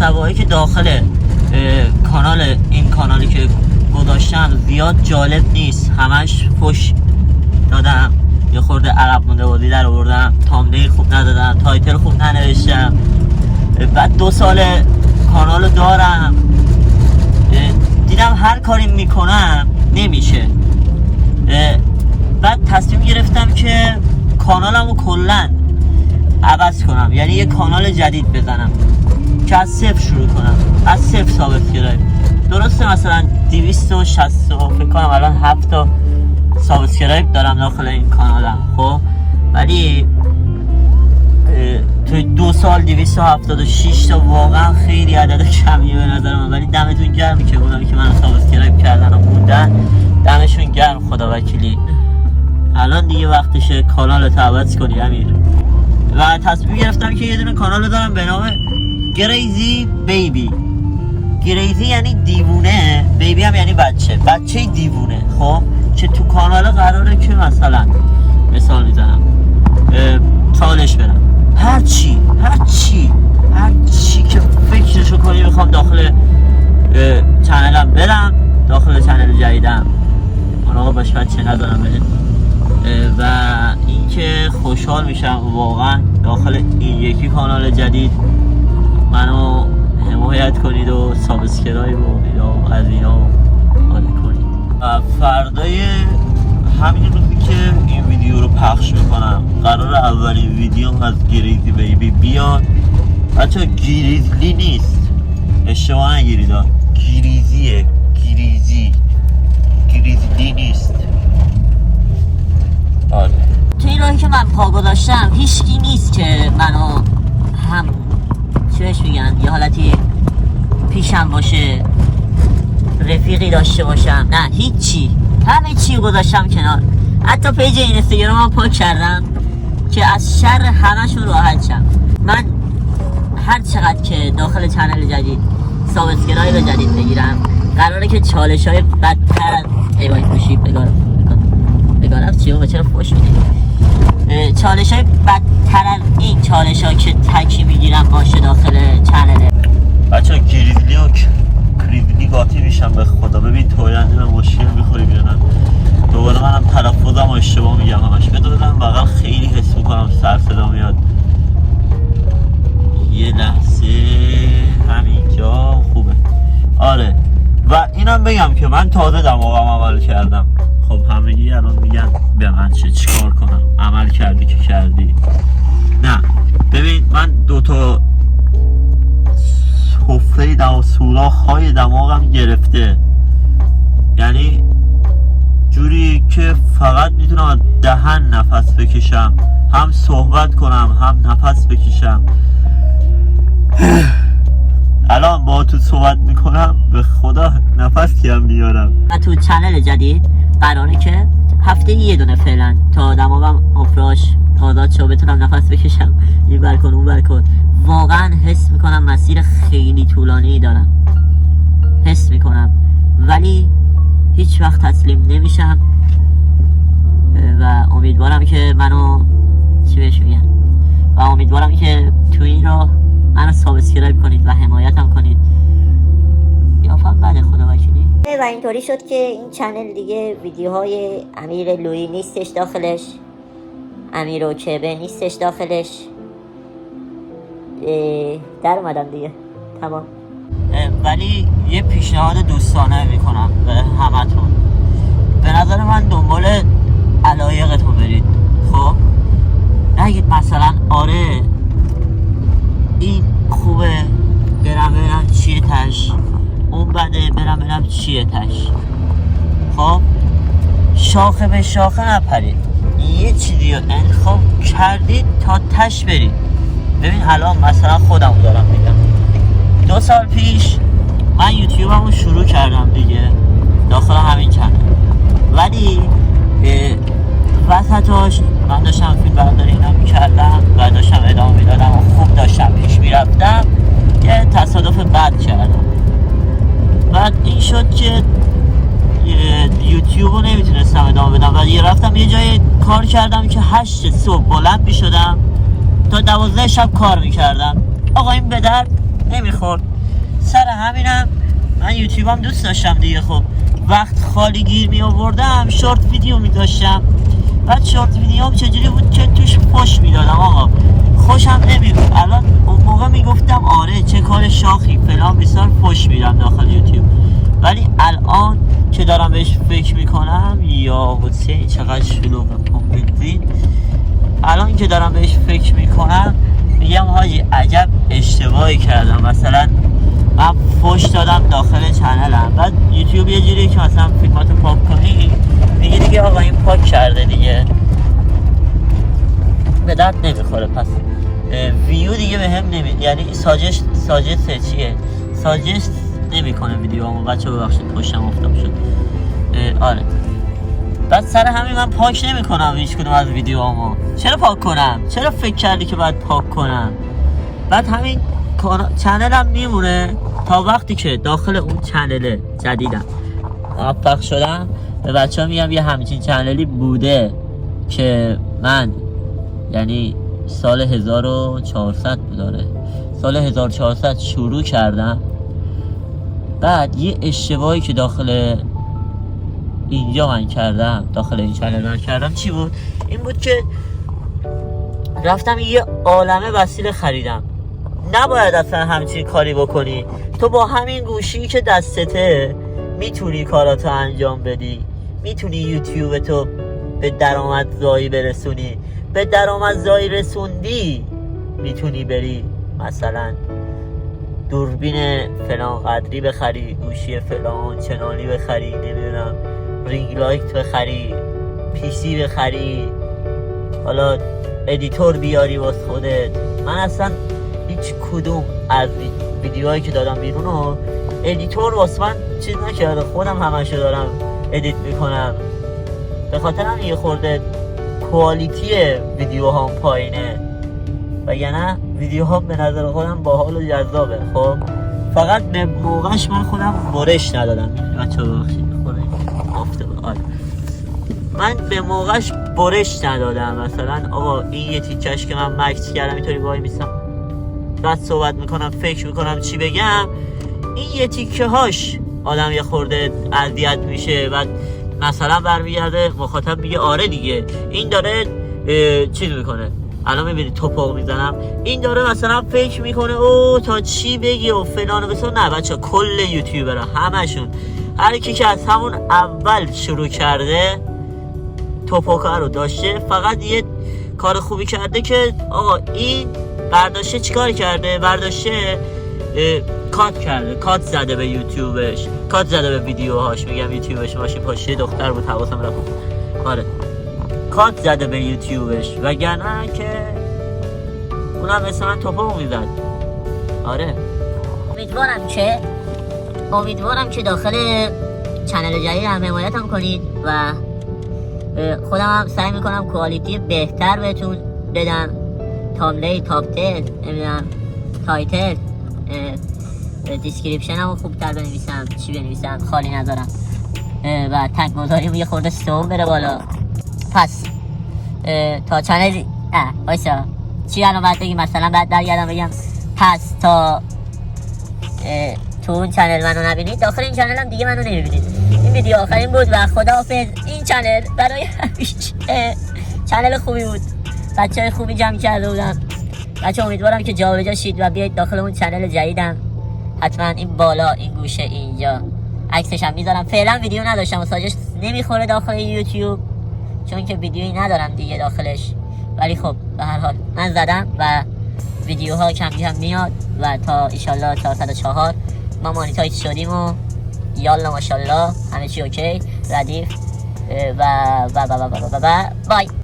محتوایی که داخل این کانالی که گذاشتم زیاد جالب نیست، همش فش دادم، یه خورده عقب مونده بازی در آوردم، تامنیل خوب ندادم، تایتل خوب ننوشتم. بعد 2 سال کانالو دارم، دیدم هر کاری میکنم نمیشه. بعد تصمیم گرفتم که کانالمو کلن عوض کنم، یعنی یه کانال جدید بزنم که از صفر شروع کنم، از صفر سابسکرایب. درسته مثلا 260 فکر کنم الان 7 تا سابسکرایب دارم داخل این کانالم، خب ولی توی 2 سال 276 تا واقعا خیلی عدد کمیه به نظر من. ولی دمتون گرم که اونایی که منو سابسکرایب کردن و موندن، دمشون گرم خدا وکیلی. الان دیگه وقتشه کانالت عوض کنی امیر. و تصمیم گرفتم که یه دونه کانال دارم به نام گریزی بیبی. گریزی یعنی دیوونه، بیبی هم یعنی بچه دیوونه. خب که تو کانال قراره که مثلا مثال میزنم چالش برم، هر چی که فکرشو کنی میخوام داخل چنلم برم، داخل چنل جدیدم. آقا باش بچه ندارم بهت. و اینکه خوشحال میشم واقعا داخل این یکی کانال جدید منو حمایت کنید و سابسکرایب و از اینا کنید. و فردای همین روزی که این ویدیو رو پخش میکنم قرار اولین ویدیو از گریزی بیبی بیاد. بچه گریزلی نیست، اشتباه نگیرید، گریزیه، گریزلی نیست. آره تو این راهی که من پا گذاشتم هیچکی نیست که منو هم چی بهش میگن یه حالتی پیشم باشه، رفیقی داشته باشم، نه هیچی، همه چی گذاشتم کنار. حتی پیج اینستاگرام هم پاک کردم که از شر همشون راحت شم. من هر چقدر که داخل چنل جدید سابسکرایب جدید بگیرم قراره که چالش های بدتر ایوای خوشی بگارم چیه چرا فوش میده، چالش های بدتر از این چالش ها که تکی میگیرم باشه داخل چنله. بچه گریزلی و کریزلی قاطی میشم به خدا. ببین تو آینده به مشکل میخوریم یا نه. دوباره منم تلفظم و اشتباه میگم همش. بدونم بغل خیلی حس میکنم سر صدا میاد. یه لحظه همینجا خوبه. آره و اینم بگم که من تازه دماغم عمل کردم. خب همگی الان میگن به من چیکار کنم، عمل کردی که کردی. نه ببین من 2 تا حفره سوراخ‌های دماغم گرفته، یعنی جوری که فقط میتونم از دهن نفس بکشم، هم صحبت کنم هم نفس بکشم. الان با تو صحبت میکنم به خدا نفس کم میارم. و تو چنل جدید قراره که هفته یه دونه فعلا تا دماغم افراش آزاد شو بتونم نفس بکشم، این برکن اون برکن. واقعا حس میکنم مسیر خیلی طولانی دارم، حس میکنم، ولی هیچ وقت تسلیم نمیشم و امیدوارم که منو چی بهش میگن و امیدوارم که تو این راه منو سابسکرایب کنید و حمایتم کنید. یافم بده خدا وکیلی. و اینطوری شد که این چنل دیگه ویدیوهای امیر لویی نیستش داخلش، امیر و کبه نیستش داخلش. در اومدم دیگه تمام. ولی یه پیشنهاد دوستانه میکنم به همتون. به نظر من دنبال علایقتون برید. خب نگید مثلا آره این خوبه برم چیه تش، اون بده برم چیه تش. خب شاخه به شاخه نپرید، یه چیزی رو انتخاب کردید تا تش برید. ببین الان مثلا خودم دارم میگم 2 سال پیش من یوتیوبمو شروع کردم دیگه داخل همین چنل، ولی وسطاش من داشتم فیلم برداری اینا میکردم و داشتم ادامه میدادم و خوب داشتم پیش میرفتم که تصادف بد کردم. بعد این شد که یوتیوب رو نمیتونستم ادامه بدم و رفتم یه جای کار کردم که 8 صبح بلند میشدم تا 12 شب کار میکردم. آقا این به درد نمیخورد. سر همینم من یوتیوبم دوست داشتم دیگه. خب وقت خالی گیر می آوردم شورت ویدیو می داشتم. بعد شورت ویدیوم چجوری بود که توش فوش میدادم آقا، خوشم نمیاد. الان اون موقع میگفتم آره چه کار شاخی فلان بسار فوش میدم داخل یوتیوب، ولی الان که دارم بهش فکر میکنم یا حسین چقدر شلوغه کامپیتین، الان که دارم بهش فکر میکنم میگم حاجی عجب اشتباهی کردم. مثلا من فوش دادم داخل چنلم، بعد یوتیوب یه جوری که مثلا فیلماتو پاک کنی میگه دیگه آقا این پاک کرده دیگه، به درد نمیخوره. پس ویو دیگه به هم نمید، یعنی ساجست چیه؟ ساجست نمیکنه ویدیوامو. بچه ببخشید پشتم افتاد شد. آره بعد سر همین من پاک نمیکنم هیچ کدوم از ویدیوامو. چرا پاک کنم؟ چرا فکر کردی که باید پاک کنم؟ بعد همین چنلم میمونه تا وقتی که داخل اون چنل جدیدم موفق شدم به بچه ها میگم یه همچین چنلی بوده که من یعنی سال 1400 داره، سال 1400 شروع کردم. بعد یه اشتباهی که داخل اینجا من کردم، داخل این چنل من کردم چی بود؟ این بود که رفتم یه عالمه وسیله خریدم. نباید اصلا همچین کاری بکنی. تو با همین گوشی که دستته میتونی کاراتو انجام بدی، میتونی یوتیوب تو به درآمدزایی برسونی. به درآمدزایی رسوندی میتونی بری مثلا دوربین فلان قدری بخری، گوشی فلان چنانی بخری، نمیدونم رینگ لایت بخری، پی سی بخری، حالا ادیتور بیاری واسه خودت. من اصلا هیچ کدوم از ویدیوهایی که دادم بیرون رو ادیتور واسه من چیز نکرده، خودم همشو دارم ادیت میکنم. به خاطر هم یه خورده کوالیتی ویدیوهام پایینه، وگرنه ویدیوهام به نظر خودم باحال و جذابه. خب فقط به موقعش من خودم برش ندادم. بچه ببخشید من به موقعش برش ندادم. مثلا آقا این یه تیکش که من مکس کردم اینطوری وای میستم بعد صحبت میکنم فکر میکنم چی بگم، این یه تیکه هاش آدم یه خورده اذیت میشه. بعد مثلا برمیگرده مخاطب میگه آره دیگه این داره چیز میکنه، الان میبینی توپق میزنم، این داره مثلا فکر میکنه او تا چی بگی و فلان و بسار. نه بچه کل یوتیوبرها همشون هر کی که از همون اول شروع کرده توپاکه رو داشته، فقط یه کار خوبی کرده که آقا این برداشته چیکار کرده؟ برداشته کات کرده، کات زده به یوتیوبش، کات زده به ویدیوهاش. میگم یوتیوبش ماشین پاشته دختر بود حواسم رفت. آره کات زده به یوتیوبش، وگرنه که اونم مثل من توپاک میزد. آره امیدوارم که داخل چنل جدید هم حمایت هم کنید و خودم هم سعی میکنم کوالیتی بهتر بهتون بدم. تاملی، تاپتل، نمیدونم تایتل، دیسکریپشن هم خوبتر بنویسم، چی بنویسم خالی نذارم و تگ گذاریم یه خورده سوم بره بالا. پس تا چنل وایسا چی الان باید بگیم؟ مثلا بعد درگردم بگم پس تا تو اون چنل منو نبینید داخل این چنل هم دیگه منو نمیبینید. این ویدیو آخرین بود و خداحافظ. این چنل برای همیشه چنل خوبی بود، بچه های خوبی جمع کرده بودم. بچه امیدوارم که جا به جا شید و بیایید داخل اون چنل جدیدم. حتما این بالا این گوشه اینجا عکسش هم میذارم. فعلا ویدیو نداشتم و ساجست نمیخوره داخل یوتیوب چون که ویدیویی ندارم دیگه داخلش، ولی خب به هر حال من زدم و ویدیوها کم کم میاد و تا ایشالله 404 ما مانیتایز شدیم و یالا ماشالله همه چی اوکی ردیف و بای.